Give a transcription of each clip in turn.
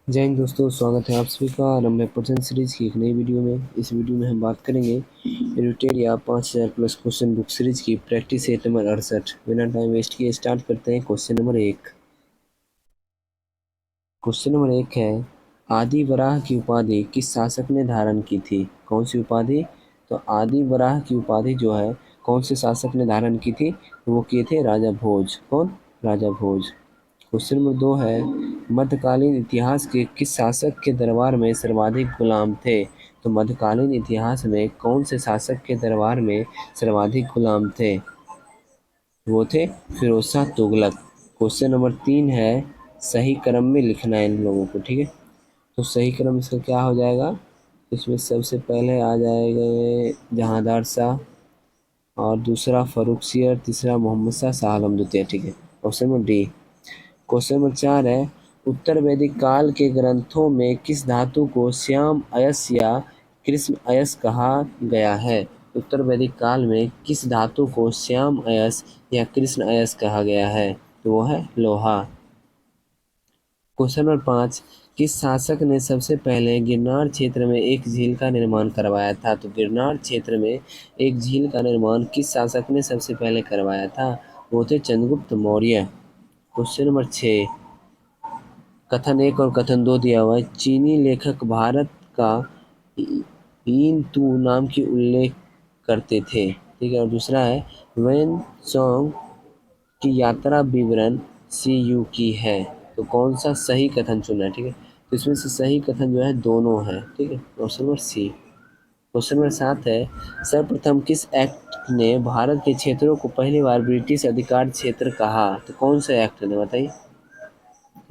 जय हिंद दोस्तों, स्वागत है आप सभी का रम्य पर्सन सीरीज की एक नई वीडियो में। इस वीडियो में हम बात करेंगे एडिटेड या 5000 प्लस क्वेश्चन बुक सीरीज की प्रैक्टिस सेट नंबर 68। बिना टाइम वेस्ट किए स्टार्ट करते हैं। क्वेश्चन नंबर 1 है, आदि वराह की उपाधि किस शासक ने धारण की थी? कौन सी उपाधि? तो आदि वराह की उपाधि जो है कौन से शासक ने धारण की थी? तो वो किए थे राजा भोज। कौन? राजा भोज। क्वेश्चन नंबर 2 है, मध्यकालीन इतिहास के किस शासक के दरबार में सर्वाधिक गुलाम थे? तो मध्यकालीन इतिहास में कौन से शासक के दरबार में सर्वाधिक गुलाम थे? वो थे फिरोज शाह तुगलक। क्वेश्चन नंबर 3 है, सही क्रम में लिखना है इन लोगों को, ठीक है। तो सही क्रम इसका क्या हो जाएगा? इसमें सबसे पहले आ जाएगा जहांदार शाह, और दूसरा फर्रुख सियर, तीसरा मोहम्मद शाह, शाह आलम द्वितीय, ठीक है। Option number D. Question number 4 है, उत्तर वैदिक काल के ग्रंथों में किस धातु को श्याम अयस या कृष्ण अयस कहा गया है? उत्तर वैदिक काल में किस धातु को श्याम अयस या कृष्ण अयस कहा गया है? तो वो है लोहा। क्वेश्चन नंबर 5, किस शासक ने सबसे पहले गिरनार क्षेत्र में एक झील का निर्माण करवाया था? तो गिरनार क्षेत्र में एक झील का निर्माण किस शासक ने सबसे पहले करवाया था? वो थे चंद्रगुप्त मौर्य। क्वेश्चन नंबर 6, कथन 1 और कथन 2 दिया हुआ है। चीनी लेखक भारत का इन तू नाम की उल्लेख करते थे, ठीक है। और दूसरा है, वेन सॉन्ग की यात्रा विवरण सीयू की है। तो कौन सा सही कथन चुनना है, ठीक है। तो इसमें से सही कथन जो है दोनों है, ठीक है। Option number C. Question number 7 है, सर्वप्रथम किस एक्ट ने भारत के क्षेत्रों को पहली बार ब्रिटिश अधिकार क्षेत्र कहा? तो कौन सा एक्ट ने बताइए?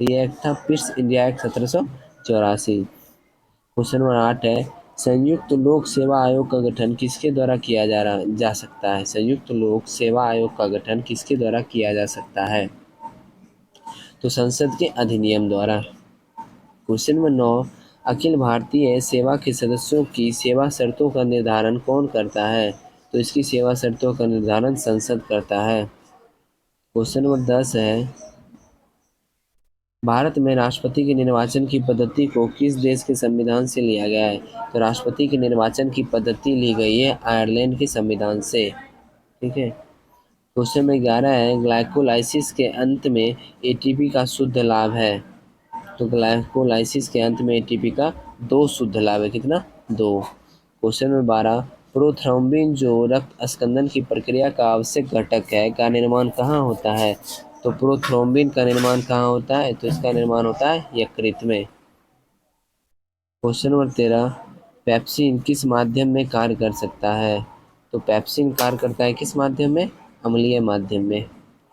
ये एक्ट था Pitt's India act 1784। Question number 8 है, संयुक्त लोक सेवा आयोग का गठन किसके द्वारा किया जा सकता है? संयुक्त लोक सेवा आयोग का गठन किसके द्वारा किया जा सकता है? तो संसद के अधिनियम द्वारा। क्वेश्चन नंबर 9, अखिल भारतीय सेवा के सदस्यों की सेवा शर्तों का निर्धारण कौन करता है? तो इसकी सेवा शर्तों का निर्धारण संसद करता है। क्वेश्चन नंबर 10 है, भारत में राष्ट्रपति के निर्वाचन की पद्धति को किस देश के संविधान से लिया गया है? तो राष्ट्रपति के निर्वाचन की पद्धति ली गई है आयरलैंड के संविधान से, ठीक है। क्वेश्चन नंबर 11 है, ग्लाइकोलाइसिस के अंत में एटीपी का शुद्ध लाभ है? तो ग्लाइकोलाइसिस के अंत में एटीपी का 2 शुद्ध लाभ है। कितना? 2। क्वेश्चन नंबर 12, प्रोथ्रोम्बिन जो रक्त स्कंदन की प्रक्रिया का आवश्यक घटक है का निर्माण कहाँ होता है? तो प्रोथ्रोम्बिन का निर्माण कहाँ होता है? तो इसका निर्माण होता है यकृत में। क्वेश्चन नंबर 13, पेप्सिन किस माध्यम में कार्य कर सकता है? तो पेप्सिन कार्य करता है किस माध्यम में? अम्लीय माध्यम में।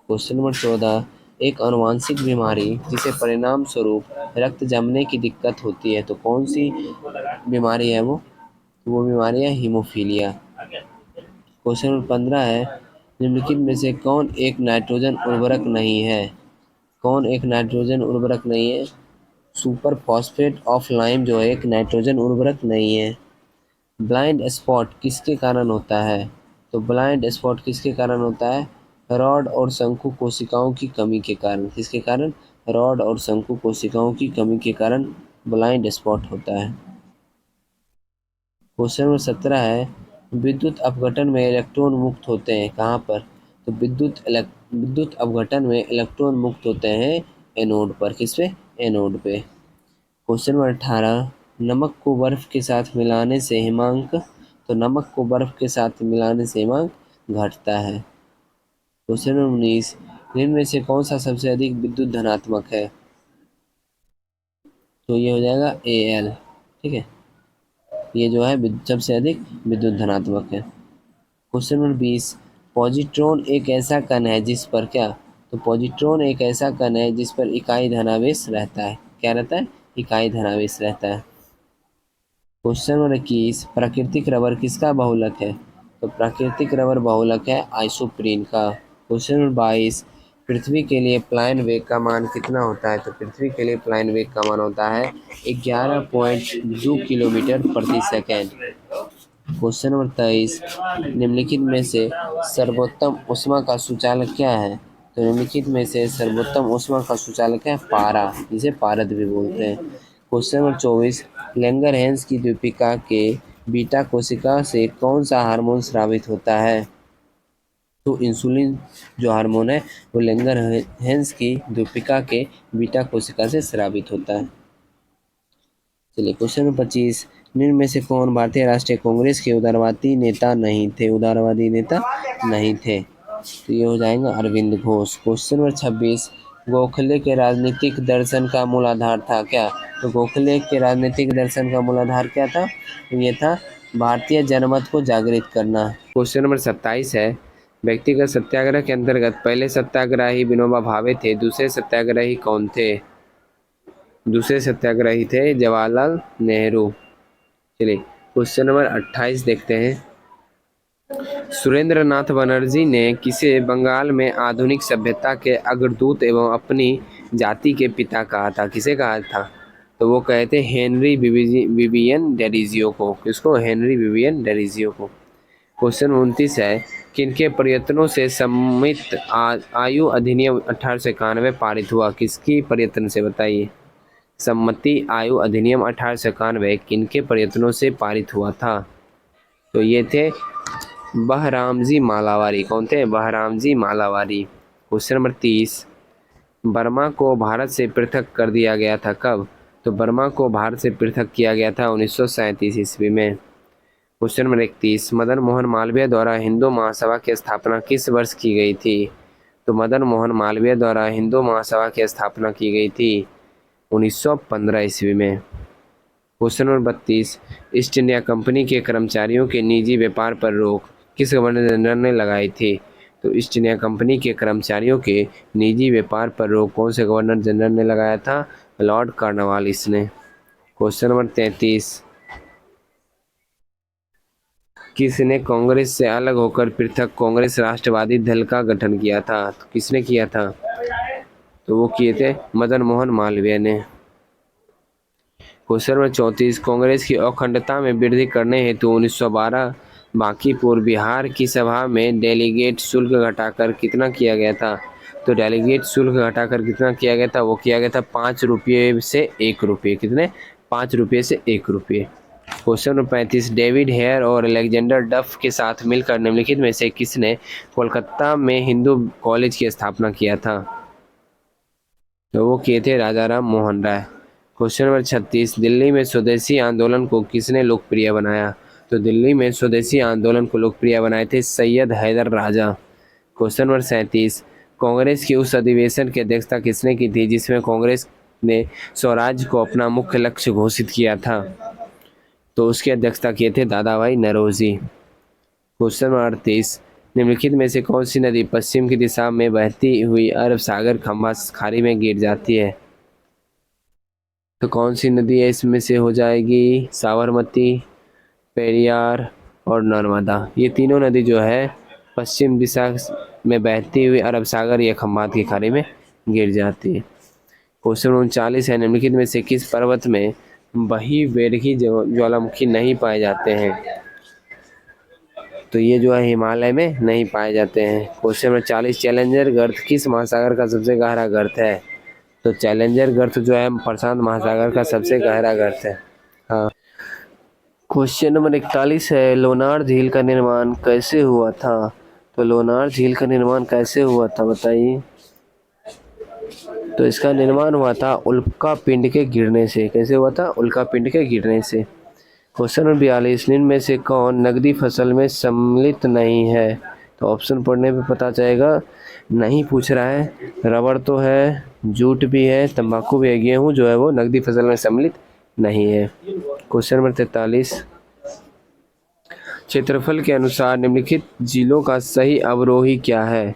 क्वेश्चन नंबर 14, एक आनुवांशिक बीमारी जिसे परिणाम स्वरूप रक्त जमने की दिक्कत होती है, तो कौन सी बीमारी है वो? तो वो बीमारी है हीमोफीलिया। क्वेश्चन नंबर 15 है, निम्नलिखित में से कौन एक नाइट्रोजन उर्वरक नहीं है? कौन एक नाइट्रोजन उर्वरक नहीं है? सुपर फॉस्फेट ऑफ लाइम जो है एक नाइट्रोजन उर्वरक नहीं है। ब्लाइंड स्पॉट किसके कारण होता है? तो ब्लाइंड स्पॉट किसके कारण होता है? रॉड और शंकु कोशिकाओं की कमी के कारण। किसके कारण? रॉड और शंकु कोशिकाओं की कमी के कारण ब्लाइंड स्पॉट होता है। क्वेश्चन नंबर 17 है, विद्युत अपघटन में इलेक्ट्रॉन मुक्त होते हैं कहाँ पर? तो विद्युत अपघटन में इलेक्ट्रॉन मुक्त होते हैं एनोड पर। किस पे? एनोड पे। क्वेश्चन नंबर 18, नमक को बर्फ के साथ मिलाने से हिमांक, तो नमक को बर्फ के साथ मिलाने से हिमांक घटता है। क्वेश्चन नंबर 19, निम्न में से कौन सा सबसे अधिक विद्युत धनात्मक है? तो ये हो जाएगा Al, ठीक है। ये जो है सबसे अधिक विद्युत धनात्मक है। क्वेश्चन नंबर 20, पॉजिट्रॉन एक ऐसा कण है जिस पर क्या? तो पॉजिट्रॉन एक ऐसा कण है जिस पर इकाई धनावेश रहता है। क्या रहता है? इकाई धनावेश रहता है। क्वेश्चन नंबर 21, प्राकृतिक रबर किसका बहुलक है? तो प्राकृतिक रबर बहुलक है आइसोप्रीन का। क्वेश्चन नंबर 22, पृथ्वी के लिए प्लायन वेग का मान कितना होता है? तो पृथ्वी के लिए प्लायन वेग का मान होता है 11.2 किलोमीटर प्रति सेकेंड। क्वेश्चन नंबर 23, निम्नलिखित में से सर्वोत्तम ऊष्मा का सूचालक क्या है? तो निम्नलिखित में से सर्वोत्तम ऊष्मा का सूचालक है पारा, जिसे पारद भी बोलते हैं। क्वेश्चन नंबर 24, लैंगरहैंस की द्वीपिका के बीटा कोशिका से कौन सा हार्मोन स्रावित होता है? तो इंसुलिन जो हार्मोन है वो लैंगरहैंस की द्वीपिका के बीटा कोशिका से स्रावित होता है। चलिए क्वेश्चन नंबर 25, निम्न में से कौन भारतीय राष्ट्रीय कांग्रेस के उदारवादी नेता नहीं थे? उदारवादी नेता नहीं थे, तो ये हो जाएगा अरविंद घोष। क्वेश्चन नंबर 26, गोखले के राजनीतिक दर्शन का मूल आधार था क्या? तो गोखले के राजनीतिक दर्शन का मूल आधार क्या था? तो ये था भारतीय जनमत को जागृत करना। क्वेश्चन नंबर 27 है, व्यक्तिगत सत्याग्रह के अंतर्गत पहले सत्याग्रही विनोबा भावे थे, दूसरे सत्याग्रही कौन थे? दूसरे सत्याग्रही थे जवाहरलाल नेहरू। चलिए क्वेश्चन नंबर 28 देखते हैं, सुरेंद्र नाथ बनर्जी ने किसे बंगाल में आधुनिक सभ्यता के अग्रदूत एवं अपनी जाति के पिता कहा था? किसे कहा था? तो वो कहे थे हेनरी विवियन डेरिजियो को। किसको? हेनरी विवियन डेरिजियो को। क्वेश्चन 29 है, किनके प्रयत्नों से सम्मित आयु अधिनियम 1891 पारित हुआ? किसकी प्रयत्न से बताइए? सम्मति आयु अधिनियम 1891 किनके प्रयत्नों से पारित हुआ था? तो ये थे बहरामजी मालावारी। कौन थे? बहरामजी मालावारी। क्वेश्चन नंबर 30, बर्मा को भारत से पृथक कर दिया गया था कब? तो बर्मा को भारत से पृथक किया गया था 1937 ईस्वी में। क्वेश्चन नंबर 31, मदन मोहन मालवीय द्वारा हिंदू महासभा की स्थापना किस वर्ष की गई थी? तो मदन मोहन मालवीय द्वारा हिंदू महासभा की स्थापना की गई थी 1915 ईस्वी में। Question number 32, east India company के कर्मचारियों के निजी व्यापार पर रोक किस गवर्नर जनरल ने लगाई थी? तो ईस्ट इंडिया कंपनी के कर्मचारियों के निजी व्यापार पर रोक कौन से गवर्नर जनरल ने लगाया था? लॉर्ड कॉर्नवालिस ने। क्वेश्चन नंबर 33, किसने कांग्रेस से अलग होकर पृथक कांग्रेस राष्ट्रवादी दल का गठन किया था? तो किसने किया था? तो वो किए थे मदन मोहन मालवीय ने। क्वेश्चन नंबर 34, कांग्रेस की अखंडता में वृद्धि करने हेतु 1912 बांकीपुर बिहार की सभा में डेलीगेट शुल्क घटाकर कितना किया गया था? तो डेलीगेट शुल्क घटाकर कितना किया गया था? वो किया गया था 5 रुपये से 1 रुपये। कितने? 5 रुपये से 1 रुपये। क्वेश्चन नंबर 35, डेविड हेयर और अलेक्जेंडर डफ के साथ मिलकर निम्नलिखित में से किसने कोलकाता में हिंदू कॉलेज की स्थापना किया था? तो वो किए थे राजा राम मोहन राय। क्वेश्चन नंबर 36, दिल्ली में स्वदेशी आंदोलन को किसने लोकप्रिय बनाया? तो दिल्ली में स्वदेशी आंदोलन को लोकप्रिय बनाए थे सैयद हैदर राजा। क्वेश्चन नंबर 37, कांग्रेस की उस अधिवेशन की अध्यक्षता किसने की थी जिसमें कांग्रेस ने स्वराज को अपना मुख्य लक्ष्य घोषित किया था? तो उसकी अध्यक्षता किए थे दादा भाई नौरोजी। क्वेश्चन नंबर 38, निम्नलिखित में से कौन सी नदी पश्चिम की दिशा में बहती हुई अरब सागर खंभा खाड़ी में गिर जाती है? तो कौन सी नदी है इसमें से? हो जाएगी साबरमती, पेरियार और नर्मदा। ये तीनों नदी जो है पश्चिम दिशा में बहती हुई अरब सागर या खंभात की खाड़ी में गिर जाती है। क्वेश्चन 39 है, निम्नलिखित में से किस पर्वत में बही बेरही ज्वालामुखी नहीं पाए जाते हैं? तो ये जो है हिमालय में नहीं पाए जाते हैं। क्वेश्चन नंबर 40, चैलेंजर गर्त किस महासागर का सबसे गहरा गर्त है? तो चैलेंजर गर्त जो है प्रशांत महासागर का सबसे गहरा गर्त है। हाँ। क्वेश्चन नंबर 41 है, लोनार झील का निर्माण कैसे हुआ था? तो लोनार झील का निर्माण कैसे हुआ था बताइए? तो इसका निर्माण हुआ था उल्का पिंड के गिरने से। कैसे हुआ था? उल्का पिंड के गिरने से। क्वेश्चन नंबर 42, निम्न में से कौन नकदी फसल में सम्मिलित नहीं है? तो ऑप्शन पढ़ने पे पता चलेगा। नहीं पूछ रहा है, रबड़ तो है, जूट भी है, तंबाकू भी है, गेहूँ जो है वो नकदी फसल में सम्मिलित नहीं है। क्वेश्चन नंबर 43, क्षेत्रफल के अनुसार निम्नलिखित जिलों का सही अवरोही क्या है?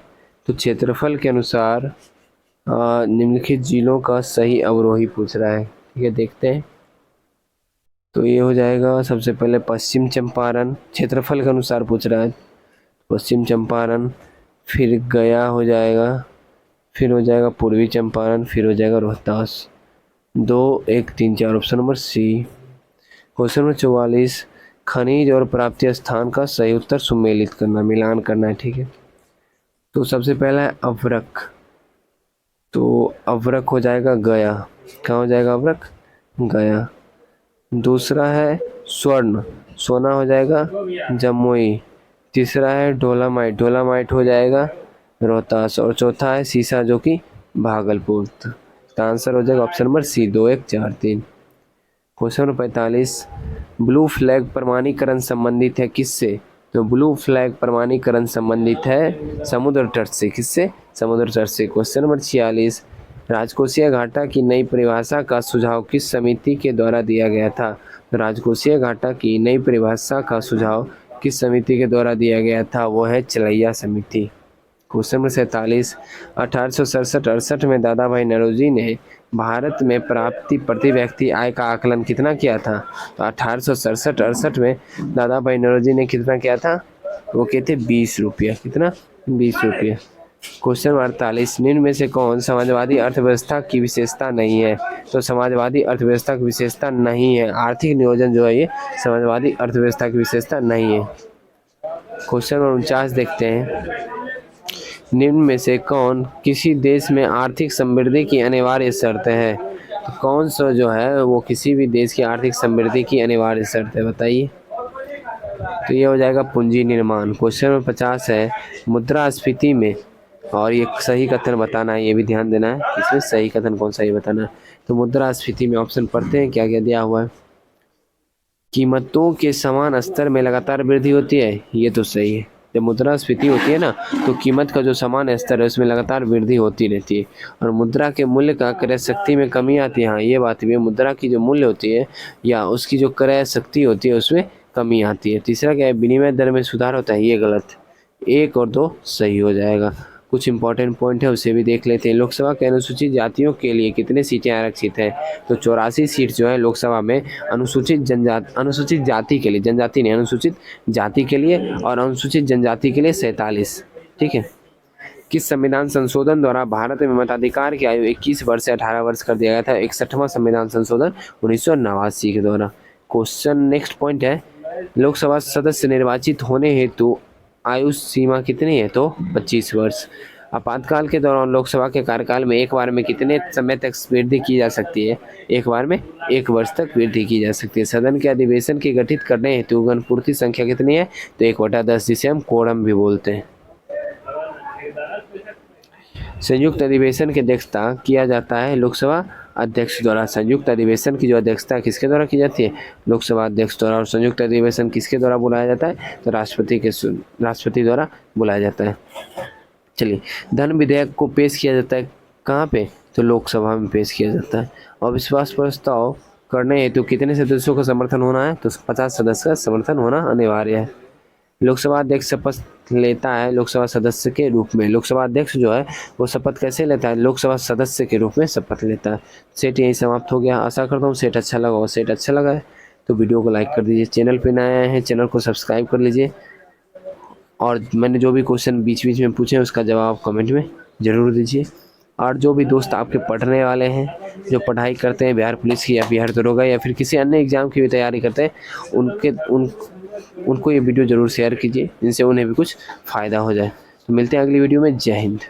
तो क्षेत्रफल के अनुसार निम्नलिखित जिलों का सही अवरोही पूछ रहा है। ठीक है, देखते हैं। तो ये हो जाएगा सबसे पहले पश्चिम चंपारण, क्षेत्रफल के अनुसार पूछ रहा है। पश्चिम चंपारण, फिर गया हो जाएगा, फिर हो जाएगा पूर्वी चंपारण, फिर हो जाएगा Rohtas. 2, 1, 3, 4 option number C. Question number 44, खनिज और प्राप्ति स्थान का सही उत्तर सुमेलित करना, मिलान करना है। ठीक है, तो सबसे पहला है अवरक। तो अवरक हो जाएगा गया। कहाँ हो जाएगा अवरक? गया। दूसरा है स्वर्ण, सोना हो जाएगा जमुई। तीसरा है डोलामाइट, डोलामाइट हो जाएगा रोहतास। और चौथा है सीसा, जो कि भागलपुर। तो इसका आंसर हो जाएगा option number C, 2 1 4 3। Question number 45, blue flag प्रमाणीकरण संबंधित है किससे? तो ब्लू फ्लैग प्रमाणीकरण संबंधित है समुद्र तट से। किससे? समुद्र तट से। क्वेश्चन नंबर 46, राजकोषीय घाटा की नई परिभाषा का सुझाव किस समिति के द्वारा दिया गया था? तो राजकोषीय घाटा की नई परिभाषा का सुझाव किस समिति के द्वारा दिया गया था? वो है चलैया समिति। क्वेश्चन नंबर 47, 1867-68 में दादा भाई नौरोजी ने भारत में प्राप्ति प्रति व्यक्ति आय का आकलन कितना किया था? तो 1867-68 में दादा भाई नौरोजी ने कितना किया था? वो कहते 20 रुपया। कितना? 20 रुपया। क्वेश्चन 48, निम्न में से कौन समाजवादी अर्थव्यवस्था की विशेषता नहीं है? तो समाजवादी अर्थव्यवस्था की विशेषता नहीं है, आर्थिक नियोजन जो है ये समाजवादी अर्थव्यवस्था की विशेषता नहीं है। क्वेश्चन नंबर 49 देखते हैं, निम्न में से कौन किसी देश में आर्थिक समृद्धि की अनिवार्य शर्त है? तो कौन सा जो है वो किसी भी देश की आर्थिक समृद्धि की अनिवार्य शर्त है, बताइए। तो ये हो जाएगा पूंजी निर्माण। क्वेश्चन नंबर 50 है, मुद्रास्फीति में, और ये सही कथन बताना है, ये भी ध्यान देना है कि इसमें सही कथन कौन सा ये बताना है। तो मुद्रास्फीति में ऑप्शन पढ़ते हैं क्या क्या दिया हुआ है। कीमतों के समान स्तर में लगातार वृद्धि होती है, ये तो सही है। जब मुद्रास्फीति होती है ना, तो कीमत का जो समान स्तर है उसमें लगातार वृद्धि होती रहती है। और मुद्रा के मूल्य का क्रय शक्ति में कमी आती है, हाँ ये बात भी है। मुद्रा की जो मूल्य होती है या उसकी जो क्रय शक्ति होती है उसमें कमी आती है। तीसरा क्या है, विनिमय दर में सुधार होता है, ये गलत। 1 और 2 सही हो जाएगा। कुछ इंपॉर्टेंट पॉइंट है उसे भी देख लेते हैं। लोकसभा के अनुसूचित जातियों के लिए कितने सीटें आरक्षित हैं? तो 84 सीट जो है लोकसभा में अनुसूचित जाति के लिए, जनजाति नहीं, अनुसूचित जाति के लिए, और अनुसूचित जनजाति के लिए 47। ठीक है। किस संविधान संशोधन द्वारा भारत में मताधिकार की आयु 21 वर्ष से 18 वर्ष कर दिया गया था? 61वां संविधान संशोधन 1989 के द्वारा। क्वेश्चन नेक्स्ट पॉइंट है, लोकसभा सदस्य निर्वाचित होने हेतु आयु सीमा कितनी है? तो 25 वर्ष। आपातकाल के दौरान लोकसभा के कार्यकाल में एक बार में कितने समय तक वृद्धि की जा सकती है? एक बार में 1 वर्ष तक वृद्धि की जा सकती है। सदन के अधिवेशन की गठित करने हेतु गणपूर्ति संख्या कितनी है? तो 1/10, जिसे हम कोरम भी बोलते हैं। संयुक्त अधिवेशन की अध्यक्षता किया जाता है लोकसभा अध्यक्ष द्वारा। संयुक्त अधिवेशन की जो अध्यक्षता किसके द्वारा की जाती है? लोकसभा अध्यक्ष द्वारा। और संयुक्त अधिवेशन किसके द्वारा बुलाया जाता है? तो राष्ट्रपति द्वारा बुलाया जाता है। चलिए, धन विधेयक को पेश किया जाता है कहाँ पे? तो लोकसभा में पेश किया जाता है। और विश्वास प्रस्ताव करने हेतु कितने सदस्यों का समर्थन होना है? तो 50 सदस्य का समर्थन होना अनिवार्य है। लोकसभा अध्यक्ष शपथ लेता है लोकसभा सदस्य के रूप में। लोकसभा अध्यक्ष जो है वो शपथ कैसे लेता है? लोकसभा सदस्य के रूप में शपथ लेता है। सेट यही समाप्त हो गया। आशा करता हूँ सेट अच्छा लगा होगा। सेट अच्छा लगा है तो वीडियो को लाइक कर दीजिए। चैनल पे नए आए हैं, चैनल को सब्सक्राइब कर लीजिए। और मैंने जो भी क्वेश्चन बीच बीच में पूछे उसका जवाब कमेंट में ज़रूर दीजिए। और जो भी दोस्त आपके पढ़ने वाले हैं, जो पढ़ाई करते हैं बिहार पुलिस की या बिहार दरोगा या फिर किसी अन्य एग्ज़ाम की भी तैयारी करते हैं, उनको ये वीडियो ज़रूर शेयर कीजिए, जिनसे उन्हें भी कुछ फ़ायदा हो जाए। तो मिलते हैं अगली वीडियो में। जय हिंद।